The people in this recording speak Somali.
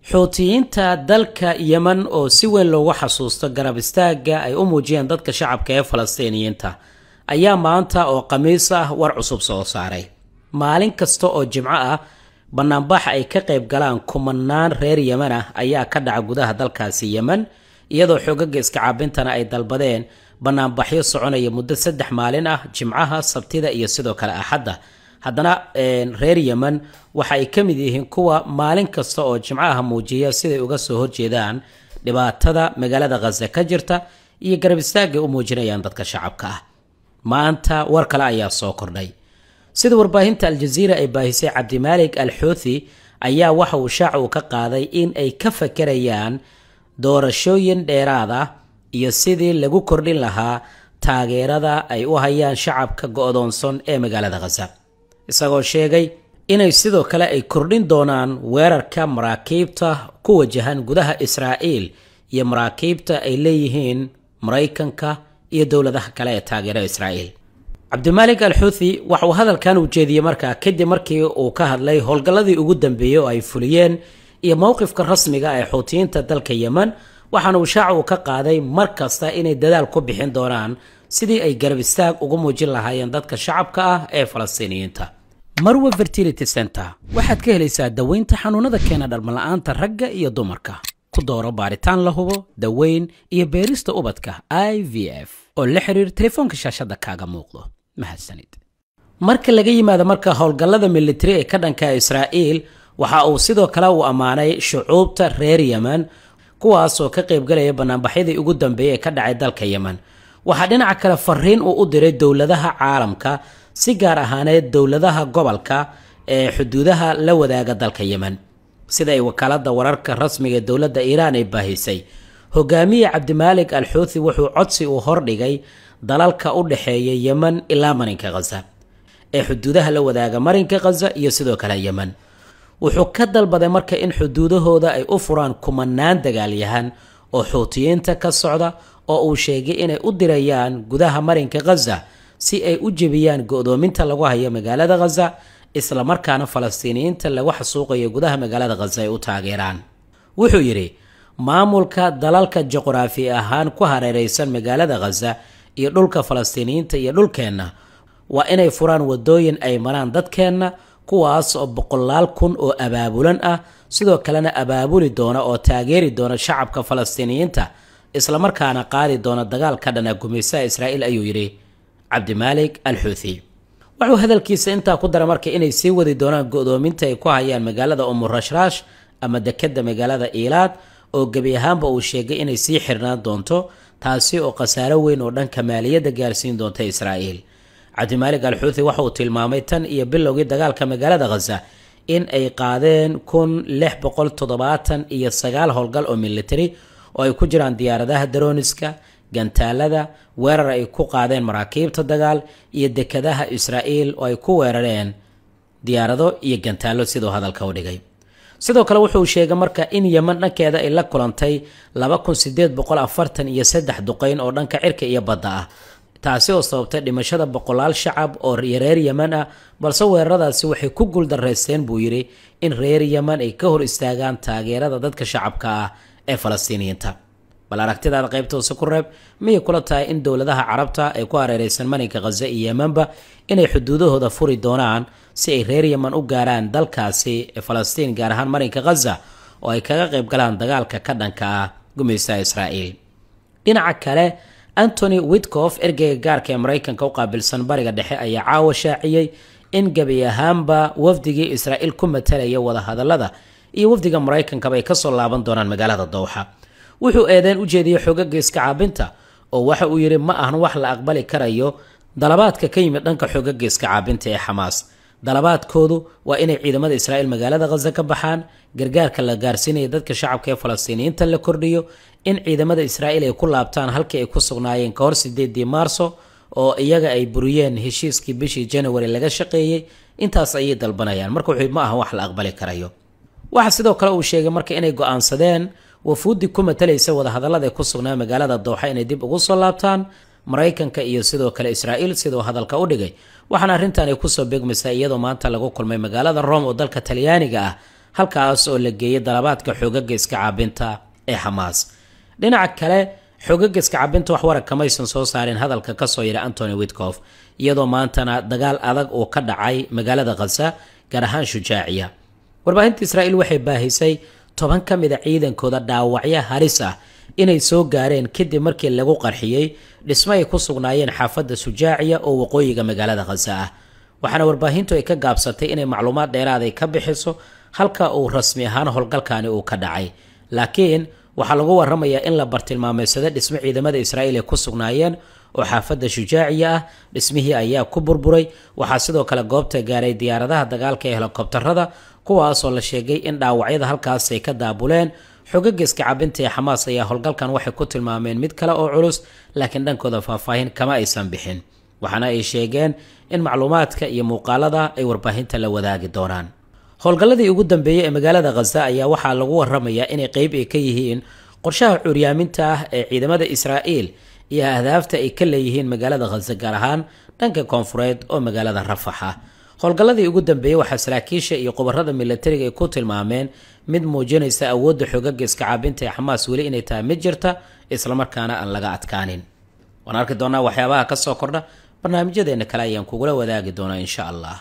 xuutiyiinta dalka Yemen oo si weyn loogu xasuusto garab istaaga ay u muujiyeen dadka shacabka ee Falastiiniyiinta ayaa maanta oo Khamiis ah war cusub soo saaray. Maalin kasta oo Jimco ah banaanbax ay ka qayb galaan kumanaan reer Yemen ah ayaa ka dhaca gudaha dalkaasi Yemen iyadoo xoogagga iska caabintana ay dalbadeen banaanbaxyo soconaya muddo 3 maalin ah Jimcaha, Sabtida iyo sidoo kale Axadda. haddana reer Yemen waxa ay ka mid yihiin kuwa maalin kasta oo Jimcaha muujiya siday uga soo horjeedaan dhibaatada magaalada Gaza ka jirta iyo garab istaaga u muujinayaan dadka shacabka ah. maanta war kale ayaa soo kordhay. sida warbaahinta Al Jazeera ay baahisay Cabdimalik Al-Houthi ayaa waxa uu shaac ka qaaday in ay ka fakarayaan doorashooyin dheeraad ah iyo sidii lagu kordhin lahaa taageerada ay u hayaan shacabka go'doonsan ee magaalada Gaza. isagoo sheegay inay sidoo kale ay kordhin doonaan weerarka maraakiibta ku wajahan gudaha Israa'iil iyo maraakiibta ay leeyihiin Mareykanka iyo dowladaha kale ee taageera Israa'iil. Cabdimalik Al-Houthi waxa uu hadalkan u jeediyay kadib markii uu ka hadlay howlgalladii ugu dambeeyay oo ay fuliyeen iyo mowqifka rasmiga ah ee Xuutiyiinta dalka Yemen, waxaana uu shaac ka qaaday mar kasta inay dadaal ku bixin doonaan sidii ay garab istaag ugu muujin lahaayeen dadka shacabka ah ee Falastiiniyiinta. Marwa Fertility Center waxaad ka helaysaa daweynta xanuunada keena dhalmala'aanta ragga iyo dumarka. ku dooro baaritaan la hubo, daweyn iyo beerista ubadka IVF oo la xiriir telefoonka shaashada kaaga muuqdo. mahadsanid. marka laga yimaado howlgallada military ee ka dhanka Israa'iil, waxa uu sidoo kale u amaanay shucuubta reer Yemen kuwaas oo ka qayb galaya banaanbaxyadii ugu dambeeyay ee ka dhacay dalka Yemen. waxaa dhinaca kale fariin uu u diray dowladaha caalamka, si gaar ahaaneed dowladaha gobolka ee xuduudaha la wadaaga dalka Yemen. sida ay wakaalada wararka rasmiga ee dowladda Iiraan ay baahisay, hogaamiye Cabdimalik Al-Houthi wuxuu codsi u hordhigay dalalka u dhaxeeya Yemen ilaa marinka Gaza ee xuduudaha la wadaaga marinka Gaza iyo sidoo kale Yemen. wuxuu ka dalbaday in xuduudahooda ay u furaan kumanaan dagaalyahan oo Xuutiyiinta ka socda oo uu sheegay inay u dirayaan gudaha marinka Gaza si ay u jebiyaan go'doominta lagu hayo magaalada Gaza, isla markaana Falastiiniyiinta lagu xasuuqayo gudaha magaalada Gaza ay u taageeraan. wuxuu yiri maamulka dalalka juqraafi ahaan ku hareeraysan magaalada Gaza iyo dhulka Falastiiniyiinta iyo dhulkeena waa inay furaan wadooyin ay maraan dadkeena, kuwaas oo boqolaal kun oo abaabulan ah, sidoo kalena abaabuli doona oo taageeri doona shacabka Falastiiniyiinta, isla markaana qaadi doona dagaal ka dhan ah gumaysiga Israa'iil, ayuu yiri Cabdimalik Al-Houthi. wuxuu hadalkiisa intaa ku daray inay sii wadi doonaan go'doominta ay ku hayaan magaalada Rashrash ama dekada magaalada Eilat oo gabi ahaanba uu sheegay inay sii xirnaan doonto, taasi oo khasaaro weyn oo dhanka maaliyadda gaarsiin doonta Israa'iil. Cabdimalik Al-Houthi waxa uu tilmaamay tan iyo bilowgii dagaalka magaalada Gaza in ay qaadeen 1679 howlgal oo military oo ay ku jiraan diyaaradaha droniska, gantaalada, weerar ay ku qaadeen maraakiibta dagaal iyo dekadaha Israa'iil oo ay ku weerareen diyaarado iyo gantaalo sidoo hadalka u dhigay. sidoo kale wuxuu sheegay in Yemen dhankeeda ay la kulantay 2843 duqeyn oo dhanka cirka iyo badda ah, taasi oo sababtay dhimashada boqolaal shacab oo reer Yemen ah, balse weeraradaasi waxay ku guuldareysteen buu yiri in reer Yemen ay ka hor istaagaan taageerada dadka shacabka ah ee Falastiiniyiinta. bal aragtidaada qaybta hoose ku reeb, miyay kula tahay in dowladaha carabta ay ku hareeraysan marinka Gaza iyo Yemenba inay xuduudahooda furi doonaan si ay reer Yemen u gaaraan dalkaasi ee Falastiin, gaar ahaan marinka Gaza, oo ay kaga qayb galaan dagaalka ka dhanka ah gumaysiga Israa'iil? dhinaca kale, Anthony Witkoff, ergeyga gaarka ee Mareykanka u qaabilsan bariga dhexe, ayaa caawa shaaciyay in gabi ahaanba wafdigii Israa'iil ku matalaya wada hadallada iyo wafdiga Mareykanka ay ka soo laaban doonaan magaalada Dowxa. wuxuu eedeyn u jeediyay xoogagga iska caabinta oo waxa uu yiri ma ahan wax la aqbali karayo dalabaadka ka yimid dhanka xoogagga iska caabinta ee Xamaas. dalabaadkoodu waa inay ciidamada Israa'iil magaalada Gaza ka baxaan, gargaarka la gaarsiinayo dadka shacabka ee Falastiiniyiinta la kordhiyo, in ciidamada Israa'iil ay ku laabtaan halkii ay ku sugnaayeen ka hor 8 Maarso oo iyaga ay buriyeen heshiiskii bishii January laga shaqeeyay. intaas ayay dalbanayaan, wuxuu ma ahan wax la aqbali karayo. waxa sidoo kale uu sheegay inay go'aansadeen wafuudi ku matalaysa wada hadallada ku sugnaa magaalada Dowxa inay dib ugu soo laabtaan Mareykanka iyo sidoo kale Israa'iil, sidoo hadalka u dhigay. waxaana arrintan ay ku soo beegmaysaa iyadoo maanta lagu kulmay magaalada Rome oo dalka Talyaaniga ah halkaas oo la geeyay dalabaadka xoogagga iska caabinta ee xamaas. dhinaca kale xoogagga iska caabinta wax warag kamaysan soo saareen hadalka kasoo yidhi Anthony Witkoff, iyadoo maantana dagaal adag uu ka dhacay magaalada Gaza, gaar ahaan Shujaaciya. warbaahinta Israa'iil waxay baahisay 10 ka mid a ciidankooda dhaawacyo halis ah inay soo gaareen kadib markii lagu qarxiyey dhismo ay ku sugnaayeen xaafadda Shujaaciya oo waqooyiga magaalada Gaza ah. waxaana warbaahintu ay ka gaabsatay inay macluumaad dheeraad ay ka bixiso halka uu rasmi ahaan howlgalkani uu ka dhacay, laakiin waxaa lagu waramayaa in la bartilmaameysado dhismo ciidamada Israa'iil ay ku sugnaayeen oo xaafadda Shujaaciya ah. dhismihii ayaa ku burburay. waxaa sidoo kale goobta gaaray diyaaradaha dagaalka ee helikobtarada, kuwaasoo la sheegay in dhaawacyada halkaas ay ka daabuleen. xoogagga iska caabinta ee xamaas ayaa howlgalkan waxay ku tilmaameen mid kale oo culus, laakiin dhankooda faahfaahin kama aysan bixin. waxaana ay sheegeen in macluumaadka iyo muuqaalada ay warbaahinta la wadaagi doonaan. howlgalladii ugu dambeeyey ee magaalada Gaza ayaa waxaa lagu waramayaa inay qayb ay ka yihiin qorshaha curyaaminta ah ee ciidamada Israa'iil iyo ahdaafta ay ka leeyihiin magaalada Gaza, gaar ahaan dhanka koonfureed oo magaalada Rafax ah. howlgalladii ugu dambeeyey waxaa saraakiisha iyo khubarada militariga ay ku tilmaameen mid muujinaysa awoodda xoogagga iska caabinta ee xamaas weli inay tahay mid jirta, islamarkaana aan laga adkaanin. waan arki doonaa waxyaabaha ka soo kordha barnaamijyadeena kale ayaan kugula wadaagi doonaa insha Allah.